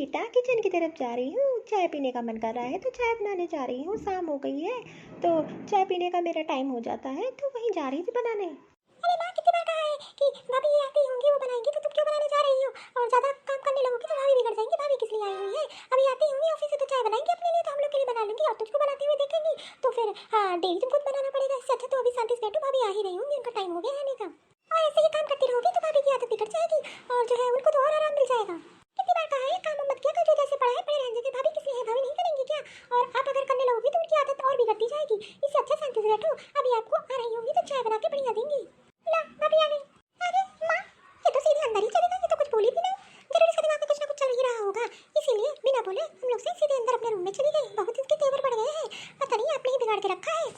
बेटा किचन की तरफ जा रही हूँ, चाय पीने का मन कर रहा है तो चाय बनाने जा रही हूँ। शाम हो गई है तो चाय पीने का मेरा टाइम हो जाता है तो वहीं जा रही थी बनाने। अरे माँ, कितनी बार कहा है कि भाभी ये आती होंगी वो बनाएंगी, तो तुम क्यों बनाने जा रही हो? और ज्यादा काम करने लगोगी तो भाभी बिगड़ जाएंगी। भाभी किस लिए आई हुई है? अभी आती होंगी ऑफिस से तो चाय बनाएंगी अपने लिए, तो हम लोग के लिए बना लेंगी, और तुझको बनाते हुए देखेंगी तो फिर डेली तुमको बनाना पड़ेगा। इससे अच्छा तो अभी शांति से बैठो, भाभी आ ही रही होंगी, उनका टाइम हो गया आने का। और ऐसे ही काम करती रहोगी तो भाभी की आदत बिगड़ जाएगी और जो है उनको तो और आराम मिल जाएगा। कितनी बार कहा है काम मत किया कर, जो जैसे पड़ा है पड़े रहने देते। भाभी किस लिए है? भाभी नहीं करेंगी क्या? और आप अगर करने लगोगी तो उनकी आदत और बिगड़ती जाएगी। इससे अच्छा शांति से बैठो, अभी आपको आ रही होंगी तो चाय बना के बढ़िया देंगी। ला भाभी आ गई। अरे माँ, ये तो सीधे अंदर ही चली गई, ये तो कुछ बोली भी नहीं। जरूर इसके दिमाग में कुछ ना कुछ चल ही रहा होगा, इसीलिए बिना बोले हम लोग से सीधे अंदर अपने रूम में चली गई। बहुत इसके तेवर बढ़ गए हैं, पता नहीं आपने ही बिगाड़ के रखा है।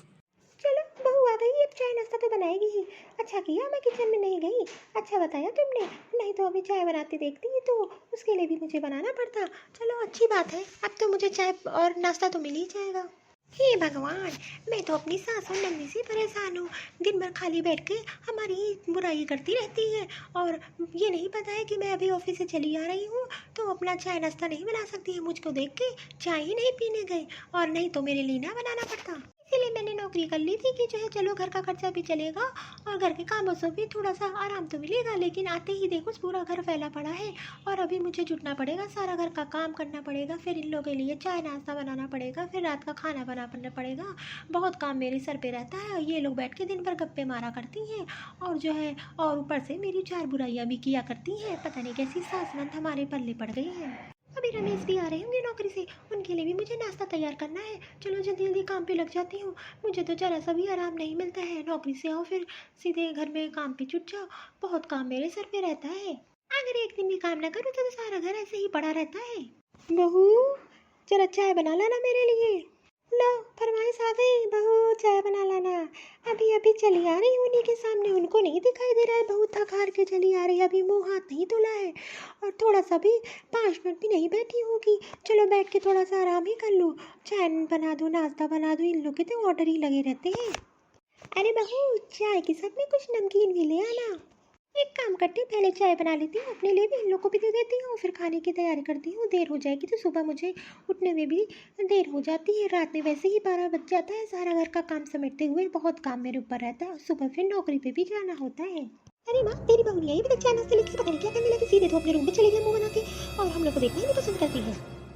चलो बहू आ गई, अब चाय नाश्ता तो बनाएगी ही। अच्छा किया मैं किचन में नहीं गई, अच्छा बताया तुमने, नहीं तो अभी चाय बनाते देखती तो उसके लिए भी मुझे बनाना पड़ता। चलो अच्छी बात है, अब तो मुझे चाय और नाश्ता तो मिल ही जाएगा। हे भगवान, मैं तो अपनी सास और नन्नी से परेशान हूँ। दिन भर खाली बैठ के हमारी बुराई करती रहती है और ये नहीं पता है कि मैं अभी ऑफिस से चली आ रही हूँ तो अपना चाय नाश्ता नहीं बना सकती है। मुझको देख के चाय ही नहीं पीने गए, और नहीं तो मेरे लिए ना बनाना पड़ता। इसीलिए मैंने नौकरी कर ली थी कि जो है चलो घर का खर्चा भी चलेगा और घर के कामों से भी थोड़ा सा आराम तो मिलेगा। लेकिन आते ही देखो पूरा घर फैला पड़ा है और अभी मुझे जुटना पड़ेगा, सारा घर का काम करना पड़ेगा, फिर इन लोगों के लिए चाय नाश्ता बनाना पड़ेगा, फिर रात का खाना बनाना पड़ेगा। बहुत काम मेरे सर पे रहता है। ये लोग बैठ के दिन भर गप्पे मारा करती हैं और जो है और ऊपर से मेरी 4 बुराइयाँ भी किया करती हैं। पता नहीं कैसी सास नंद हमारे पल्ले पड़ गई है। अभी रमेश भी आ रहे होंगे नौकरी से, उनके लिए भी मुझे नाश्ता तैयार करना है। चलो जल्दी जल्दी काम पे लग जाती हूँ, मुझे तो जरा सा भी आराम नहीं मिलता है। नौकरी से आओ फिर सीधे घर में काम पे जुट जाओ, बहुत काम मेरे सर पे रहता है। अगर एक दिन भी काम ना करूँ तो सारा घर ऐसे ही पड़ा रहता है। बहू जरा चाय बना लाना मेरे लिए। लो फरमाइश आ गई, बहू चाय बना लाना। अभी अभी चली आ रही हूँ उन्हीं के सामने, उनको नहीं दिखाई दे रहा है बहू थक हार के चली आ रही है। अभी मुंह हाथ नहीं धुला है और थोड़ा सा भी 5 मिनट भी नहीं बैठी होगी। चलो बैठ के थोड़ा सा आराम ही कर लूँ, चाय बना दो नाश्ता बना दो, इन लोग के तो ऑर्डर ही लगे रहते हैं। अरे बहू चाय के साथ में कुछ नमकीन भी ले आना। एक काम करती हूँ, पहले चाय बना लेती हूँ अपने लिए भी, इन लोग को भी दे देती हूँ, फिर खाने की तैयारी करती हूँ। देर हो जाएगी तो सुबह मुझे उठने में भी देर हो जाती है। रात में वैसे ही 12 बज जाता है, सारा घर का काम समेटते हुए बहुत काम मेरे ऊपर रहता है और सुबह फिर नौकरी पे भी जाना होता है। अरे माँ, तेरी बहू नहीं आई अभी तक चाय नाश्ते लेके, पता नहीं क्या करने लगी। सीधे तो अपने रूम में चली गई मुँह बना के, और हम लोग को देखना ही नहीं पसंद करती है।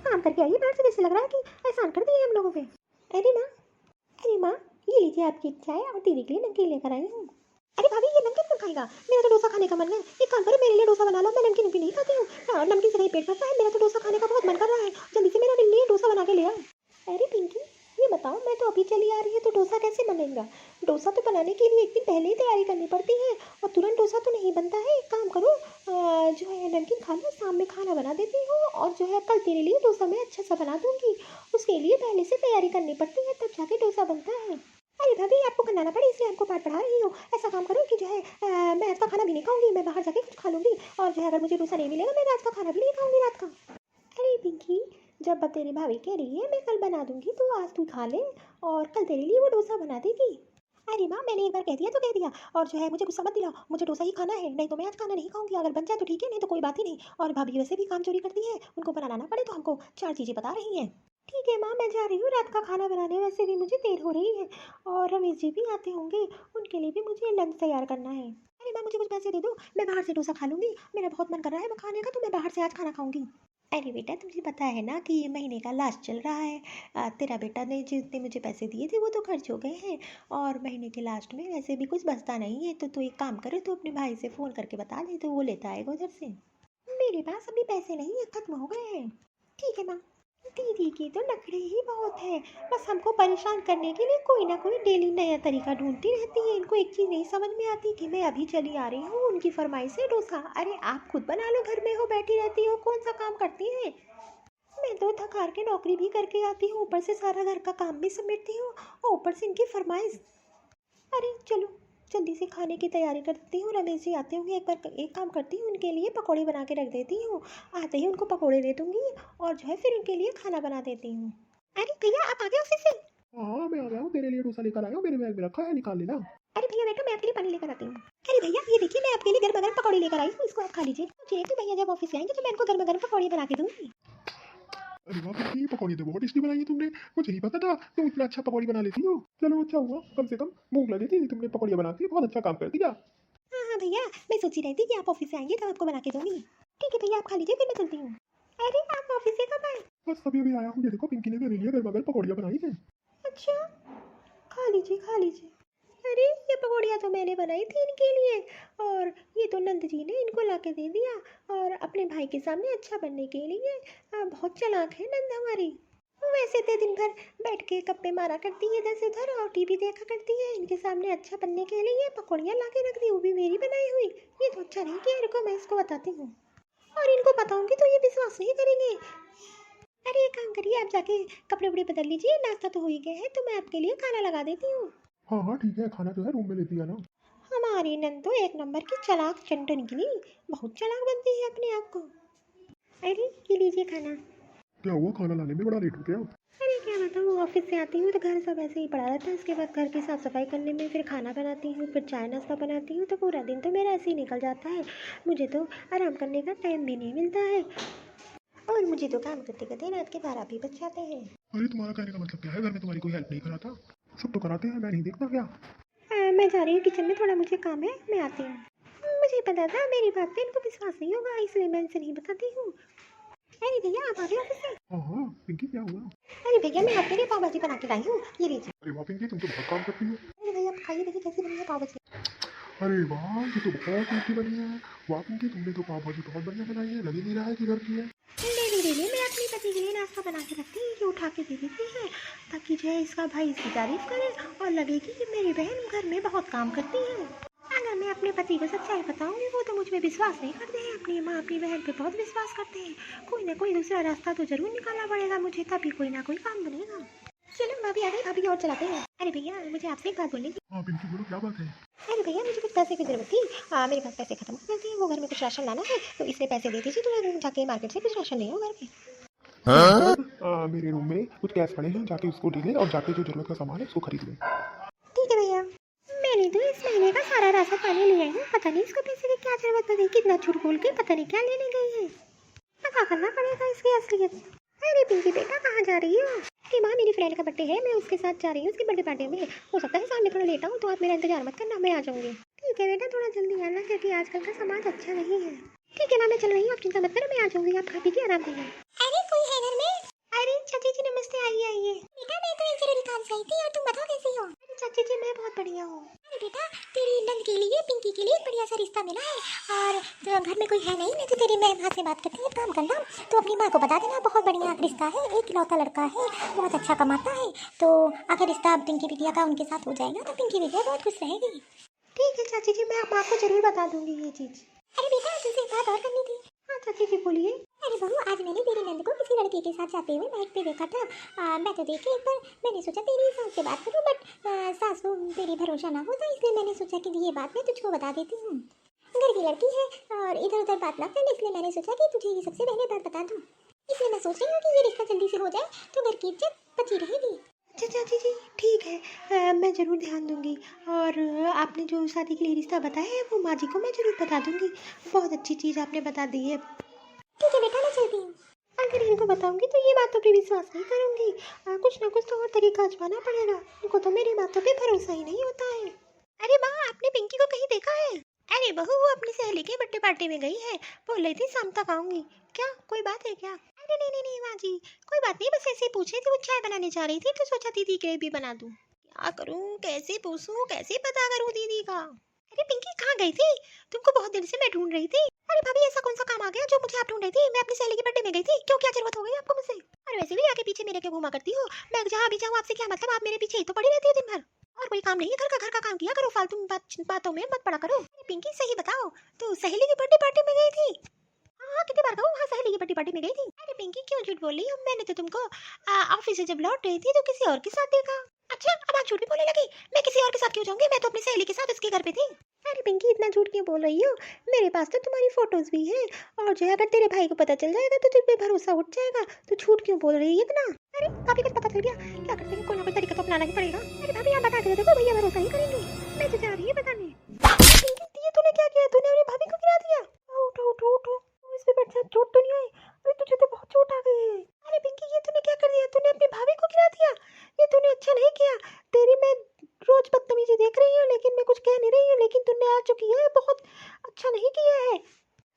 काम करके आई है बाहर से, जैसे लग रहा है कि एहसान कर दिए हम लोगों पे। अरे माँ ये लीजिए आपकी चाय और दीदी के लिए नमकीन लेकर आई हूँ। अरे भाभी ये नमकीन कौन खाएगा? मेरा तो डोसा खाने का मन है, एक काम करो मेरे लिए डोसा बना लो, मैं नमकीन भी नहीं खाती हूँ। नमकीन से कहीं पेट भरता है, मेरा तो डोसा खाने का बहुत मन कर रहा है, जल्दी से मेरे लिए डोसा बना के ले आओ। अरे पिंकी ये बताओ, मैं तो अभी चली आ रही है तो डोसा कैसे बनेगा? डोसा तो बनाने के लिए एक दिन पहले ही तैयारी करनी पड़ती है और तुरंत डोसा तो नहीं बनता है। एक काम करो जो है नमकीन खा लो, शाम में खाना बना देती हूँ और जो है कल तेरे लिए डोसा मैं अच्छा सा बना दूंगी। उसके लिए पहले से तैयारी करनी पड़ती है, तब जाके डोसा बनता है। अरे भाभी आपको करना ना पड़े इसलिए आपको पाठ पढ़ा रही हूँ। ऐसा काम करो कि जो है मैं रात का खाना भी नहीं खाऊंगी, मैं बाहर जाके कुछ खा लूंगी, और जो है अगर मुझे डोसा नहीं मिलेगा मैं रात का खाना भी नहीं खाऊंगी रात का। अरे पिंकी जब तेरी भाभी कह रही है मैं कल बना दूंगी तो आज तू खा ले और कल तेरे लिए वो डोसा बना देगी। अरे माँ मैंने एक बार कह दिया तो कह दिया, और जो है मुझे गुस्सा मत दिलाओ, मुझे डोसा ही खाना है, नहीं तो मैं आज खाना नहीं खाऊंगी। अगर बन जाए तो ठीक है, नहीं तो कोई बात ही नहीं। और भाभी वैसे भी काम चोरी करती है, उनको बनाना ना पड़े तो हमको 4 चीज़ें बता रही हैं। ठीक है माँ मैं जा रही हूँ रात का खाना बनाने, वैसे भी मुझे देर हो रही है और रमेश जी भी आते होंगे, उनके लिए भी मुझे लंच तैयार करना है। अरे माँ मुझे कुछ पैसे दे दो, मैं बाहर से डोसा खा लूँगी, मेरा बहुत मन कर रहा है वो खाने का, तो मैं बाहर से आज खाना खाऊंगी। अरे बेटा तुझे पता है ना कि ये महीने का लास्ट चल रहा है, तेरा बेटा ने जितने मुझे पैसे दिए थे वो तो खर्च हो गए हैं और महीने के लास्ट में वैसे भी कुछ बचता नहीं है। तो तू एक काम करे, तो अपने भाई से फ़ोन करके बता दे तो वो लेता आएगा उधर से। मेरे पास अभी पैसे नहीं है, खत्म हो गए हैं। ठीक है माँ। दीदी की तो नखरे ही बहुत है, बस हमको परेशान करने के लिए कोई ना कोई डेली नया तरीका ढूंढती रहती है। इनको एक चीज़ नहीं समझ में आती कि मैं अभी चली आ रही हूँ उनकी फरमाइश से डोसा। अरे आप खुद बना लो, घर में हो बैठी रहती हो, कौन सा काम करती है? मैं तो थक हार के नौकरी भी करके आती हूँ, ऊपर से सारा घर का काम भी समेटती हूँ और ऊपर से इनकी फरमाइश। अरे चलो जल्दी से खाने की तैयारी करती हूँ, रमेश जी आते होंगे, एक काम करती हूँ उनके लिए पकौड़े बना के रख देती हूँ, आते ही उनको पकौड़े दे दूँगी और जो है फिर उनके लिए खाना बना देती हूँ। अरे भैया आप आ गए ऑफिस से? हाँ मैं आ गया हूँ, तेरे लिए डोसा लेकर आया हूँ, मेरे बैग में रखा है, निकाल लेना। अरे भैया बैठो मैं आपके लिए पानी लेकर आती हूँ। अरे भैया ये देखिए मैं आपके लिए गर्मा गर्म पकौड़े लेकर आई हूँ, इसको आप खा लीजिए। मुझे तो भैया जब ऑफिस से आएंगे तो मैं इनको गर्मा गर्म पकौड़े बना के दूँगी। अरे वाह पिंकी, पकौड़ी तो बहुत टेस्टी बनाई है तुमने। मुझे नहीं पता था तुम इतना अच्छा पकौड़ी बना लेती हो। चलो अच्छा हुआ, कम से कम भूख लगी थी, तुमने पकौड़ियाँ बनाती बहुत अच्छा काम कर दिया। हाँ हाँ भैया, मैं सोची रही थी कि आप ऑफिस से आएंगे तो आपको बना के दूंगी। ठीक है भैया, आप खा लीजिए, फिर मैं चलती हूँ। अरे आप ऑफिस से कब आए? बस अभी अभी आया हूँ, ये देखो पिंकी ने मेरे लिए गर्मा गर्म पकौड़ियाँ बनाई हैं। अच्छा, खा लीजिए खा लीजिए। अरे ये पकौड़ियाँ तो मैंने बनाई थी इनके लिए, और ये तो नंद जी ने इनको ला के दे दिया, और अपने भाई के सामने अच्छा बनने के लिए। बहुत चालाक है नंद हमारी। वैसे तो दिन भर बैठ के गप्पे मारा करती है इधर से उधर, और टीवी देखा करती है। इनके सामने अच्छा बनने के लिए पकौड़ियाँ ला के रख दी, वो भी मेरी बनाई हुई। ये तो अच्छा नहीं किया, रुको मैं इसको बताती हूँ, और इनको बताऊंगी तो ये विश्वास नहीं करेंगे। अरे एक काम करिए, आप जाके कपड़े वपड़े बदल लीजिए, नाश्ता तो हो ही गया है, तो मैं आपके लिए खाना लगा देती हूँ। हाँ हाँ ठीक है, खाना जो है रूम में लेती है ना। हमारी नंद तो एक नंबर की चालाक चंटू निकली, बहुत चालाक बनती है अपने आप को। अरे ये लीजिए खाना। क्या हुआ, खाना लाने में बड़ा लेट हो गया? अरे क्या बताऊँ, ऑफिस से आती हूँ तो घर सब ऐसे ही पड़ा रहता है, उसके बाद घर की साफ सफाई करने में, फिर खाना बनाती हूँ, फिर चाय नाश्ता बनाती हूँ, तो पूरा दिन तो मेरा ऐसे ही निकल जाता है। मुझे तो आराम करने का टाइम भी नहीं मिलता है, और मुझे तो काम करते करते रात के 12 भी बज जाते हैं। अरे तुम्हारा कहने का मतलब क्या है, घर में तुम्हारी कोई हेल्प नहीं कराता? सब तो कराते हैं, मैं नहीं देखता क्या? मैं जा रही हूँ किचन में, थोड़ा मुझे काम है, मैं आती हूँ। मुझे पता था मेरी बात पे इनको विश्वास नहीं होगा, इसलिए मैं इनसे नहीं बताती हूँ। अरे भैया आप आ गए ऑफिस से? हाँ हाँ पिंकी, क्या हुआ? अरे भैया मैं आपके लिए पाव भाजी बना के लाई हूँ, ये लीजिए। अरे वाह पिंकी, तुम तो बहुत काम करती हो। अरे भैया आप खाइए, देखिए कैसी बनी है पाव भाजी। अरे वाह, ये तो बहुत टेस्टी बनी है। वाह पिंकी, तुमने तो पाव भाजी बहुत बढ़िया बनाई है, लग ही नहीं रहा है कि घर की है। डेली मैं अपनी पति के लिए नाश्ता बना के रखती हूँ, ये उठा के दे देती है, ताकि जो है इसका भाई इसकी तारीफ करे और लगे कि ये मेरी बहन घर में बहुत काम करती है। अगर मैं अपने पति को सच्चाई बताऊंगी, वो तो मुझ में विश्वास नहीं करते हैं। अपनी माँ अपनी बहन पे बहुत विश्वास करते हैं। कोई ना कोई दूसरा रास्ता तो जरूर निकालना पड़ेगा मुझे, तभी कोई ना कोई काम बनेगा। चलो भाभी आ गई, भाभी और चलाते हैं। अरे भैया मुझे आपसे एक बात बोलनी थी। हाँ पिंकी बोलो, क्या बात है? अरे भैया मुझे कुछ पैसे की जरूरत थी, मेरे पास पैसे खत्म हो गए थे, वो घर में कुछ राशन लाना है, तो इसलिए पैसे दे दीजिए, तो मैं जाके मार्केट से कुछ राशन ले आऊँ घर पे। मेरे रूम में कुछ कैश पड़े हैं, जाके उसको ढीले और जाके जो जरूरत का सामान है उसको खरीद ले। ठीक है भैया। मैंने तो इस महीने का सारा राशन पानी लिया है, पता नहीं इसको पैसे की क्या जरूरत पड़ी, कितना झूठ बोल के पता नहीं क्या लेने गई है। पता करना पड़ेगा इसकी असलियत। अरे पिंकी बेटा कहाँ जा रही हो? अरे माँ मेरी फ्रेंड का बर्थडे है, मैं उसके साथ जा रही हूँ, उसकी बर्थडे पार्टी में। हो सकता है सामने थोड़ा लेट आऊँ, तो आप मेरा इंतजार मत करना, मैं आ जाऊँगी। ठीक है बेटा, थोड़ा जल्दी आना, क्योंकि आजकल का समाज अच्छा नहीं है। ठीक है माँ मैं चल रही हूँ, आप चिंता मत करो, मैं आ जाऊँगी, आप खा पी के आराम करिए। अरे कोई है घर में? अरे चाची जी नमस्ते, आइए आइए। बेटा मैं तो एक जरूरी काम से आई थी, और तुम बताओ कैसी हो? अरे चाची जी मैं बहुत बढ़िया हूँ। अरे बेटा तेरी नंद के लिए, पिंकी के लिए एक बढ़िया सा रिश्ता मिला है, और तो घर में कोई है नहीं तो तेरी मैं माँ से बात करती है, काम करना तो अपनी माँ को बता देना, बहुत बढ़िया रिश्ता है, एक इकलौता लड़का है, बहुत अच्छा कमाता है, तो अगर रिश्ता पिंकी बिटिया का उनके साथ हो जाएगा तो पिंकी बिटिया बहुत खुश रहेगी। ठीक है चाची जी, मैं माँ को जरूर बता दूंगी ये चीज़। अरे बेटा तुझसे एक बात और करनी थी। हाँ चाची जी बोलिए। अरे बहू, आज मैंने तेरी नंद को किसी लड़के के साथ जाते हुए बाइक पे देखा था। मैं तो देखी एक बार, मैंने सोचा तेरी सास से बात करूं, बट सास को तेरी भरोसा ना हो, तो इसलिए मैंने सोचा कि ये बात मैं तुझको बता देती हूँ। घर की लड़की है और इधर उधर बात ना कर, इसलिए मैंने सोचा कि तुझे ये सबसे पहले बात बता दूँ। इसलिए मैं सोच रही हूँ कि ये रिश्ता जल्दी से हो जाए तो घर की इज्जत बची रहेगी। अच्छा चाची जी ठीक है, मैं ज़रूर ध्यान दूंगी, और आपने जो शादी के लिए रिश्ता बताया है वो माँ जी को मैं ज़रूर बता दूंगी। बहुत अच्छी चीज़ आपने बता दी है। ठीक है बेटा मैं चलती हूँ। अगर इनको बताऊंगी तो ये बातों पे विश्वास नहीं करूंगी, कुछ ना कुछ तो और तरीका आजमाना पड़ेगा, इनको तो मेरी बातों पे भरोसा ही नहीं होता है। अरे माँ आपने पिंकी को कहीं देखा है? अरे बहू वो अपनी सहेली के बर्थडे पार्टी में गई है, बोल रही थी शाम तक आऊंगी। क्या कोई बात है क्या? अरे नहीं नहीं नहीं माँ जी, कोई बात नहीं, बस ऐसे ही पूछ रही थी, वो चाय बनाने जा रही थी तो सोचा दीदी के लिए भी बना दूं। क्या करूं, कैसे पूछूं, कैसे पता करूं दीदी का? अरे पिंकी कहाँ गई थी? तुमको बहुत देर से मैं ढूंढ रही थी। अरे भाभी ऐसा कौन सा काम आ गया जो मुझे आप ढूंढ रही थी? मैं अपनी सहेली के बर्थडे में गई थी, क्यों क्या जरूरत हो गई आपको मुझसे? अरे वैसे भी आगे पीछे मेरे क्यों घुमा करती हो? मैं जहाँ भी जाऊँ आपसे क्या मतलब, आप मेरे पीछे ही तो पड़ी रहती हो दिन भर, और कोई काम नहीं है, घर का काम किया करो, फालतू बातों में मत पड़ा करो। अरे पिंकी सही बताओ, तो सहेली की बर्थडे पार्टी में गई थी? हाँ कितनी बार कहूँ, हाँ सहेली की बर्थडे पार्टी में गई थी। अरे पिंकी क्यों झूठ बोल रही हो? मैंने तो तुमको ऑफिस से जब लौट रही थी तो किसी और के साथ देखा। अच्छा अब आप झूठ भी बोलने लगी? मैं किसी और के साथ क्यों जाऊंगी, मैं तो अपनी सहेली के साथ उसके घर पे थी। अरे पिंकी इतना झूठ क्यों बोल रही हो? मेरे पास तो तुम्हारी फोटोज भी है, और जो है अगर तेरे भाई को पता चल जाएगा तो तुझ पे भरोसा उठ जाएगा, तो झूठ क्यों बोल रही है इतना? अरे काफी कुछ पता चल गया, क्या करते हैं, कोई ना कोई तरीका तो अपनाना ही पड़ेगा। अरे भाभी आप बता के देखो, भैया भरोसा नहीं करेंगे, मैं तो जा रही है बताने। पिंकी ये तूने क्या किया, तूने अपनी भाभी को गिरा दिया? उठो उठो उठो, इस पे बैठ जा, चोट तो नहीं आई? अरे तुझे तो बहुत चोट आ गई है। अरे पिंकी, ये तूने क्या कर दिया? तूने अपनी भाभी को गिरा दिया। ये तूने अच्छा नहीं किया। तेरी मैं रोज बदतमीजी देख रही हूँ, लेकिन मैं कुछ कह नहीं रही हूँ, लेकिन तूने आ चुकी है, बहुत अच्छा नहीं किया है।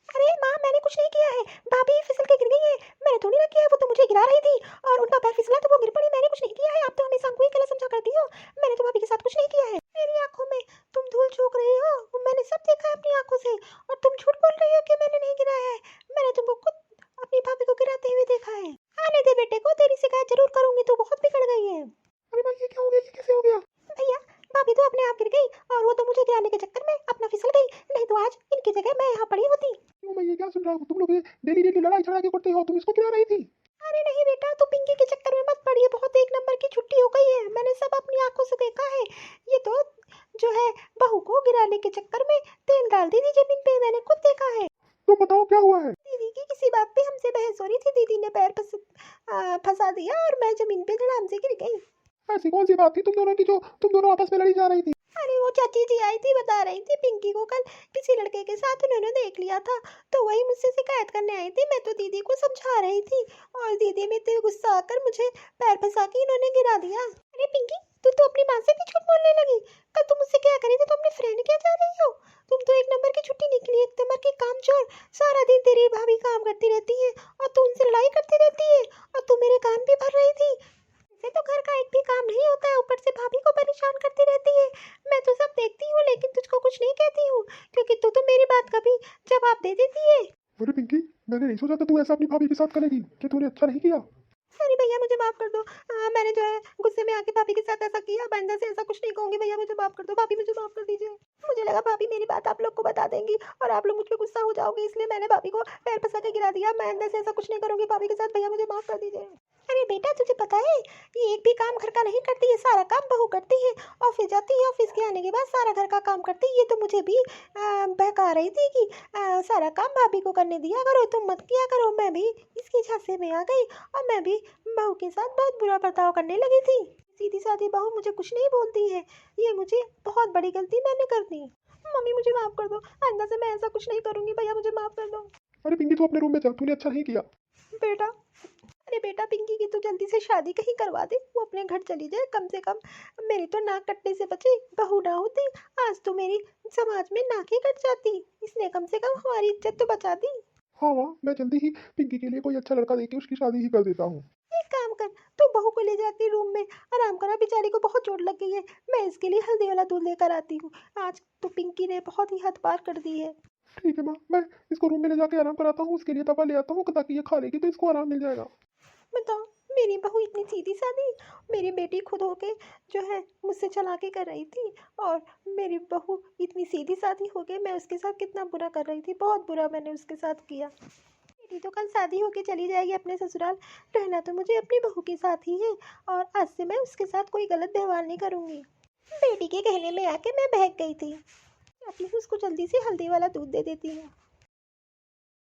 अरे माँ, मैंने कुछ नहीं किया है। भाभी फिसल के गिर गई है। मैंने थोड़ी ना किया है, वो तो मुझे गिरा रही थी और उनका पैर फिसला तो वो गिर पड़ी। मैंने कुछ नहीं किया है। आप तो हमेशा हमको ही गलत समझा करती हो। मैंने तो भाभी के साथ कुछ नहीं किया है। मेरी आंखों में तुम धूल झोंक रही हो, मैंने सब देखा है अपनी आंखों से, और तुम झूठ बोल रही हो कि मैंने नहीं गिराया है। मैंने तुमको खुद अपनी भाभी को गिराते हुए देखा है। आने दे बेटे को, तेरी शिकायत जरूर करूंगी, तू बहुत बिगड़ गई है। अरे माँ, ये क्या हो गया? ये कैसे हो गया? भैया, भाभी तो अपने आप गिर गई और वो तो मुझे गिराने के चक्कर में अपना फिसल गई, नहीं तो आज इनकी जगह मैं यहाँ पड़ी होती। क्यों मैं ये क्या सुन रहा हूँ? तुम लोग ये डेली डेली लड़ाई झगड़ा के करते हो, तुम इसको गिरा रही थी। अरे नहीं बेटा, तू पिंकी के चक्कर में मत पड़िए, बहुत एक नंबर की छुट्टी हो गई है, मैंने सब अपनी आंखों से देखा है। ये तो जो है बहू को गिराने के चक्कर में तेल डाल दी थी जमीन पे, मैंने खुद देखा है। तुम बताओ क्या हुआ है? दीदी की किसी बात पे हमसे बहस हो रही थी, दीदी ने पैर फंसा दिया और मैं जमीन पे धड़ाम से गिर गई। ऐसी कौन सी बात थी तुम दोनों की जो तुम दोनों आपस में लड़ी जा रही थी? अरे वो चाची जी आई थी, बता रही थी पिंकी को कल किसी लड़के के साथ उन्होंने देख लिया था, तो वही मुझसे शिकायत करने आई थी। मैं तो दीदी को समझा रही थी और दीदी में तो गुस्सा आकर मुझे पैर फंसा के इन्होंने गिरा दिया। अरे पिंकी, तू तो अपनी माँ से भी झूठ बोलने लगी। कल तुम मुझसे क्या करी थी? तुम अपनी फ्रेंड क्या जा रही हो? तुम तो एक नंबर की छुट्टी निकली, एक नंबर की कामचोर। सारा दिन तेरी भाभी काम करती रहती है और तू उनसे लड़ाई करती रहती है, और तू मेरे कान भी भर रही थी। ऐसे तो घर का एक भी काम नहीं होता है, ऊपर से भाभी को परेशान करती रहती है। मैं तो सब देखती हूँ, लेकिन तुझको कुछ नहीं कहती हूँ, क्योंकि तू तो मेरी बात का भी जवाब दे देती है। अरे पिंकी, मैंने नहीं सोचा था तू ऐसा अपनी भाभी के साथ करेगी, कि तूने अच्छा नहीं किया। अरे भैया, मुझे माफ कर दो। मैंने जो है गुस्से में आके भाभी के साथ ऐसा किया। मैं अंदर से ऐसा कुछ नहीं कहूंगी। भैया मुझे माफ कर दो, भाभी मुझे माफ कर दीजिए। मुझे लगा भाभी मेरी बात आप लोग को बता देंगी और आप लोग मुझ पे गुस्सा हो जाओगे, इसलिए मैंने भाभी को पैर फंसा के गिरा दिया। मैं अंदर से ऐसा कुछ नहीं करूंगी भाभी के साथ। भैया मुझे माफ कर दीजिए। अरे बेटा, तुझे पता है ये एक भी काम घर का नहीं करती है, सारा काम बहू करती है। ऑफिस जाती है, ऑफिस के आने के बाद सारा घर का काम करती है। ये तो मुझे भी बहका रही थी कि सारा काम भाभी को करने दिया करो, तुम मत किया करो। मैं भी इसके झांसे में आ गई और मैं भी बहू के साथ बहुत बुरा बर्ताव करने लगी थी। सीधी सादी बहू मुझे कुछ नहीं बोलती है, ये मुझे बहुत बड़ी गलती मैंने कर दी। मम्मी मुझे माफ कर दो, आइंदा से मैं ऐसा कुछ नहीं करूंगी। भैया मुझे माफ कर दो। अरे पिंकी, तू अपने रूम में जा, तूने अच्छा नहीं किया। बेटा, अरे बेटा, पिंकी की तो जल्दी से शादी कहीं करवा दे, वो अपने घर चली जाए। कम से कम मेरी तो नाक कटने से बचे। बहू ना होती आज तो मेरी समाज में नाक ही कट जाती। इसने कम से कम हमारी इज्जत तो बचा दी। हाँ हाँ, मैं जल्दी ही पिंकी के लिए कोई अच्छा लड़का देके उसकी शादी ही कर देता हूँ। एक काम कर, तू बहू को ले जाके रूम में आराम करा, बेचारी को बहुत चोट लग गई है। मैं इसके लिए हल्दी वाला दूध लेकर आती हूँ। आज तो पिंकी ने बहुत ही हद पार कर दी है। ठीक है माँ, मैं इसको रूम में ले जाके आराम कराता हूँ, उसके लिए दवा ले आता हूँ ताकि ये खा लेगी तो इसको आराम मिल जाएगा। बताओ, मेरी बहू इतनी सीधी सादी, मेरी बेटी खुद होके जो है मुझसे चालाकी कर रही थी, और मेरी बहू इतनी सीधी सादी हो गई। मैं उसके साथ कितना बुरा कर रही थी, बहुत बुरा मैंने उसके साथ किया। बेटी तो कल शादी होके चली जाएगी अपने ससुराल, रहना तो मुझे अपनी बहू के साथ ही है, और आज से मैं उसके साथ कोई गलत व्यवहार नहीं करूँगी। बेटी के कहने में आके मैं बहक गई थी। जाती हूँ, उसको जल्दी से हल्दी वाला दूध दे देती हूँ।